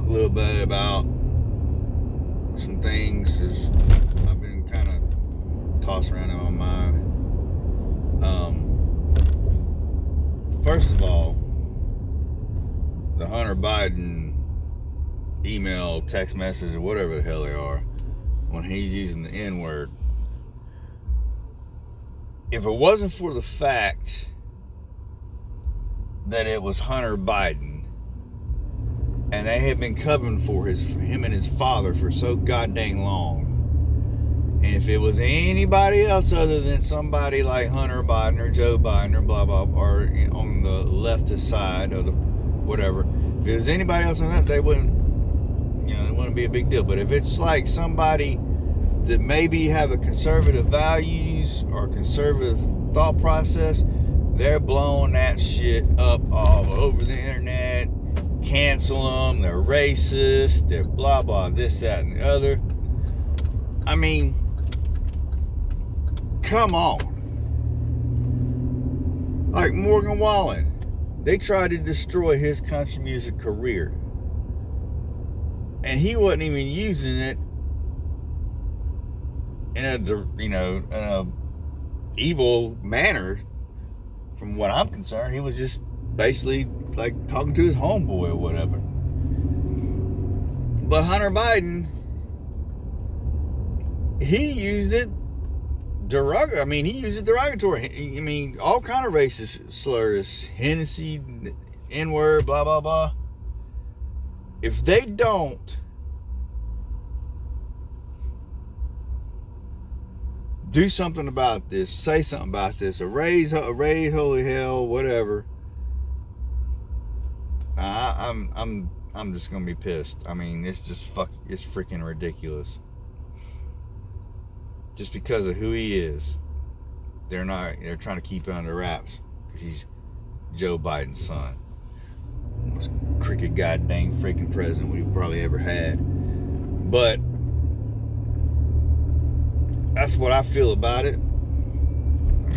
talk a little bit about some things as I've been kind of tossing around in my mind. First of all, the Hunter Biden email, text message, or whatever the hell they are, when he's using the N-word. If it wasn't for the fact that it was Hunter Biden, and they had been covering for him and his father for so goddamn long, and if it was anybody else other than somebody like Hunter Biden or Joe Biden or blah blah, or on the leftist side or the whatever, if it was anybody else on that, they wouldn't, it wouldn't be a big deal. But if it's like somebody that maybe have a conservative values or conservative thought process, they're blowing that shit up all over the internet. Cancel them, they're racist, they're blah blah, this, that, and the other. I mean, come on. Like Morgan Wallen, they tried to destroy his country music career, and he wasn't even using it in a evil manner. From what I'm concerned, he was just basically like talking to his homeboy or whatever. But Hunter Biden, he used it derogatory. He used it derogatory. All kind of racist slurs, Hennessy, N-word, blah blah blah. If they don't do something about this, say something about this, or raise holy hell, whatever, I'm just gonna be pissed. It's freaking ridiculous. Just because of who he is, they're trying to keep it under wraps because he's Joe Biden's son. Most crooked goddamn freaking president we've probably ever had. But that's what I feel about it.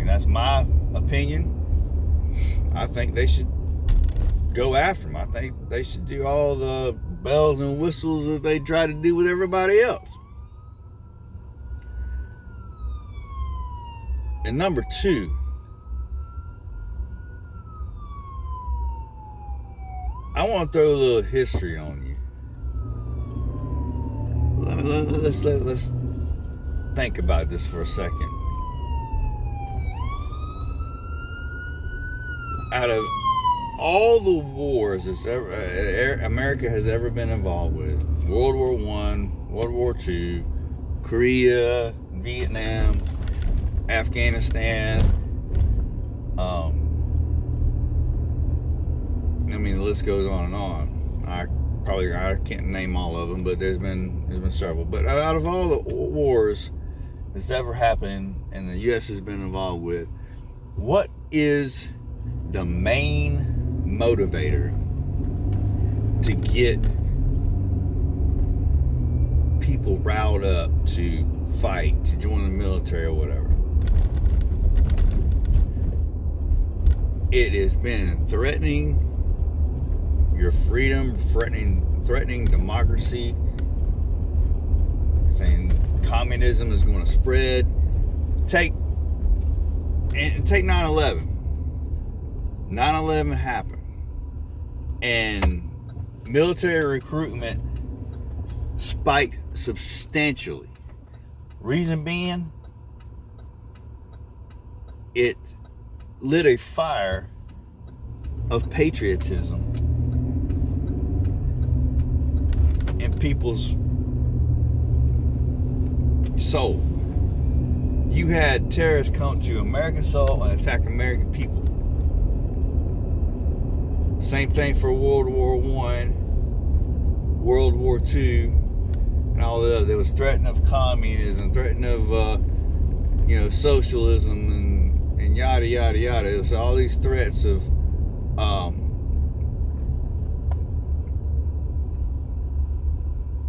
That's my opinion. I think they should go after him. I think they should do all the bells and whistles that they try to do with everybody else. And number two, I want to throw a little history on you. Let's think about this for a second. Out of all the wars that America has ever been involved with, World War I, World War II, Korea, Vietnam, Afghanistan, the list goes on and on. I can't name all of them, but there's been several. But out of all the wars that's ever happened and the U.S. has been involved with, what is the main motivator to get people riled up to fight, to join the military or whatever? It has been threatening your freedom, threatening democracy, saying communism is going to spread. Take 9/11. 9/11 happened, and military recruitment spiked substantially. Reason being, it lit a fire of patriotism in people's soul. You had terrorists come to American soil and attack American people. Same thing for World War I, World War II, and all the other. There was threat of communism, threat of socialism, and yada yada yada. It was all these threats of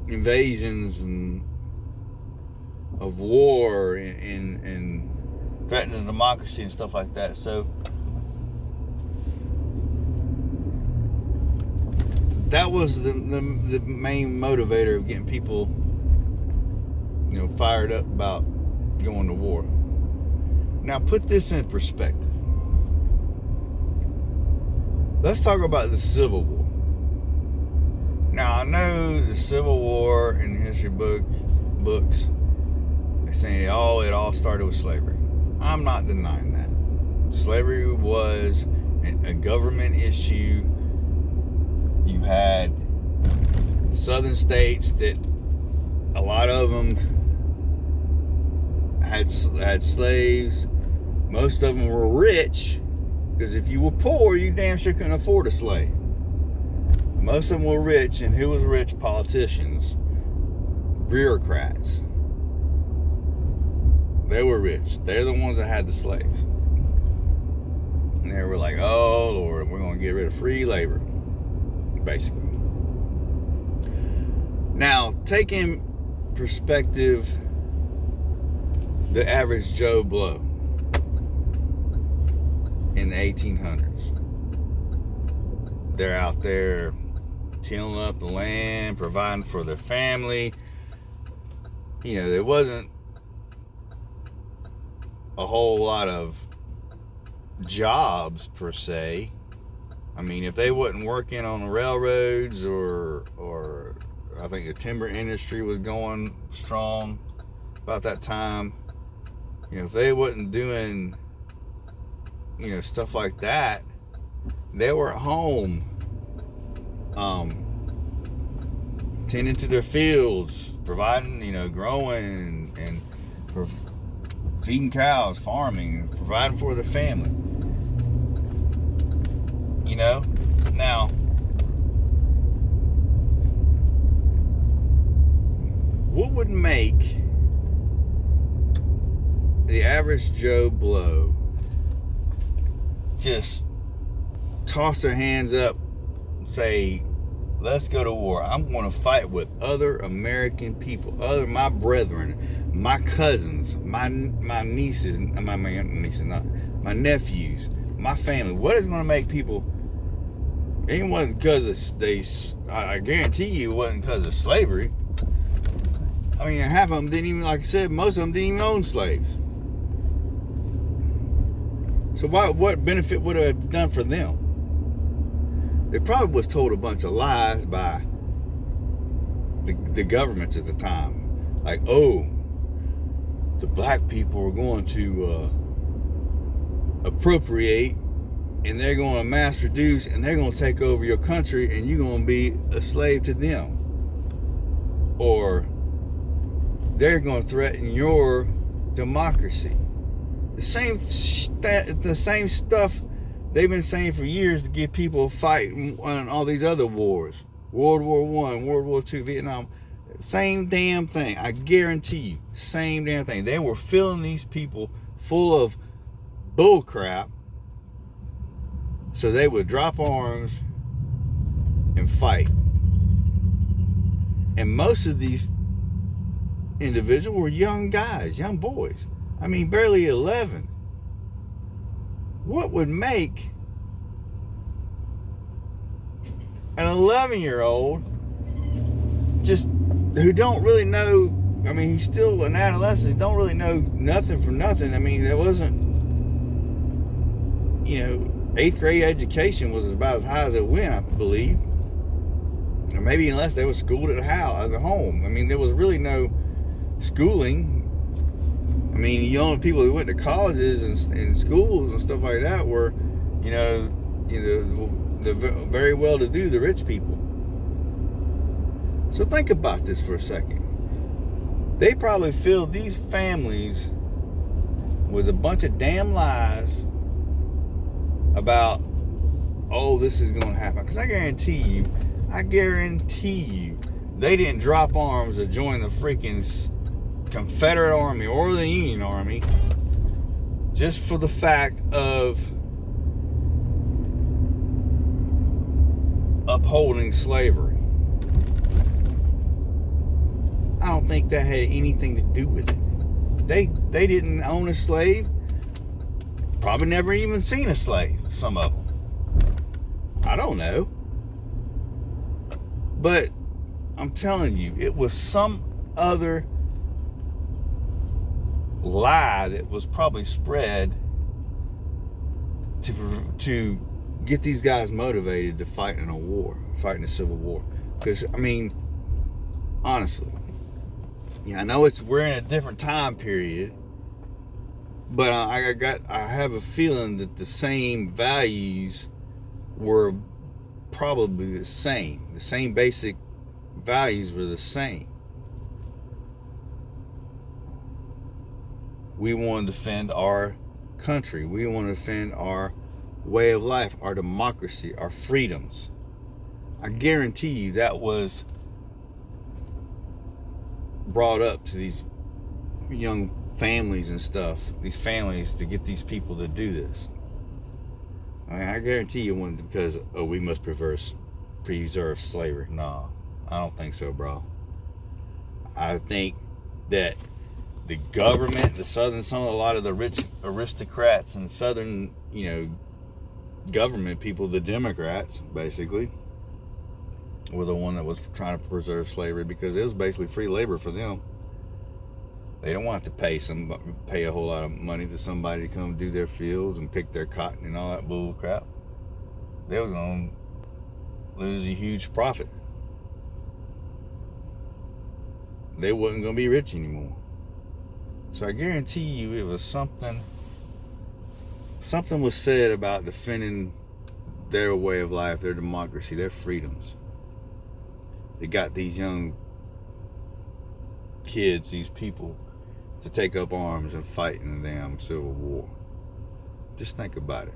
invasions and of war and threatening democracy and stuff like that. So that was the main motivator of getting people, fired up about going to war. Now put this in perspective. Let's talk about the Civil War. Now I know the Civil War in the history books, they're saying it all started with slavery. I'm not denying that. Slavery was a government issue. You had southern states that a lot of them had slaves. Most of them were rich, because if you were poor, you damn sure couldn't afford a slave. Most of them were rich, and who was rich? Politicians, bureaucrats. They were rich. They're the ones that had the slaves. And they were like, oh Lord, we're going to get rid of free labor, basically. Now, take in perspective the average Joe Blow in the 1800s. They're out there tilling up the land, providing for their family. There wasn't a whole lot of jobs per se. I mean, if they wasn't working on the railroads or I think the timber industry was going strong about that time. If they wasn't doing stuff like that, they were at home tending to their fields, providing, growing and feeding cows, farming, providing for their family. Now, what would make the average Joe Blow just toss their hands up and say, let's go to war? I'm going to fight with other American people, my brethren, my cousins, my nieces, my nephews, my family. What is going to make people? It wasn't because I guarantee you it wasn't because of slavery. I mean, half of them didn't even, like I said, most of them didn't even own slaves. So what benefit would it have done for them? They probably was told a bunch of lies by the governments at the time. Like, oh, the black people are going to appropriate, and they're going to mass produce, and they're going to take over your country, and you're going to be a slave to them. Or they're going to threaten your democracy. The same stuff they've been saying for years to get people fighting on all these other wars. World War I, World War II, Vietnam. Same damn thing. I guarantee you. Same damn thing. They were filling these people full of bull crap so they would drop arms and fight. And most of these individuals were young guys, young boys. I mean, barely 11. What would make an 11-year-old just who don't really know? I mean, he's still an adolescent, don't really know nothing from nothing. I mean, there wasn't, 8th grade education was about as high as it went, I believe. Or maybe unless they were schooled at home. I mean, there was really no schooling. I mean, the only people who went to colleges and schools and stuff like that were, the very well-to-do, the rich people. So think about this for a second. They probably filled these families with a bunch of damn lies about, oh, this is going to happen. Because I guarantee you, they didn't drop arms or join the freaking Confederate Army or the Union Army just for the fact of upholding slavery. I don't think that had anything to do with it. They didn't own a slave. Probably never even seen a slave, some of them. I don't know. But I'm telling you, it was some other lie that was probably spread to get these guys motivated to fight in a war, fight in a civil war. Because, I mean, honestly, yeah, I know we're in a different time period, but I have a feeling that the same values were probably the same basic values were the same. We want to defend our country. We want to defend our way of life, our democracy, our freedoms. I guarantee you that was brought up to these young families and stuff, these families, to get these people to do this. I mean, I guarantee you it wasn't because, we must preserve slavery. No, I don't think so, bro. I think that the government, a lot of the rich aristocrats and Southern, government people, the Democrats, basically, were the one that was trying to preserve slavery because it was basically free labor for them. They don't want to pay a whole lot of money to somebody to come do their fields and pick their cotton and all that bull crap. They were going to lose a huge profit. They wasn't going to be rich anymore. So I guarantee you it was something was said about defending their way of life, their democracy, their freedoms. They got these young kids, these people, to take up arms and fight in the damn Civil War. Just think about it.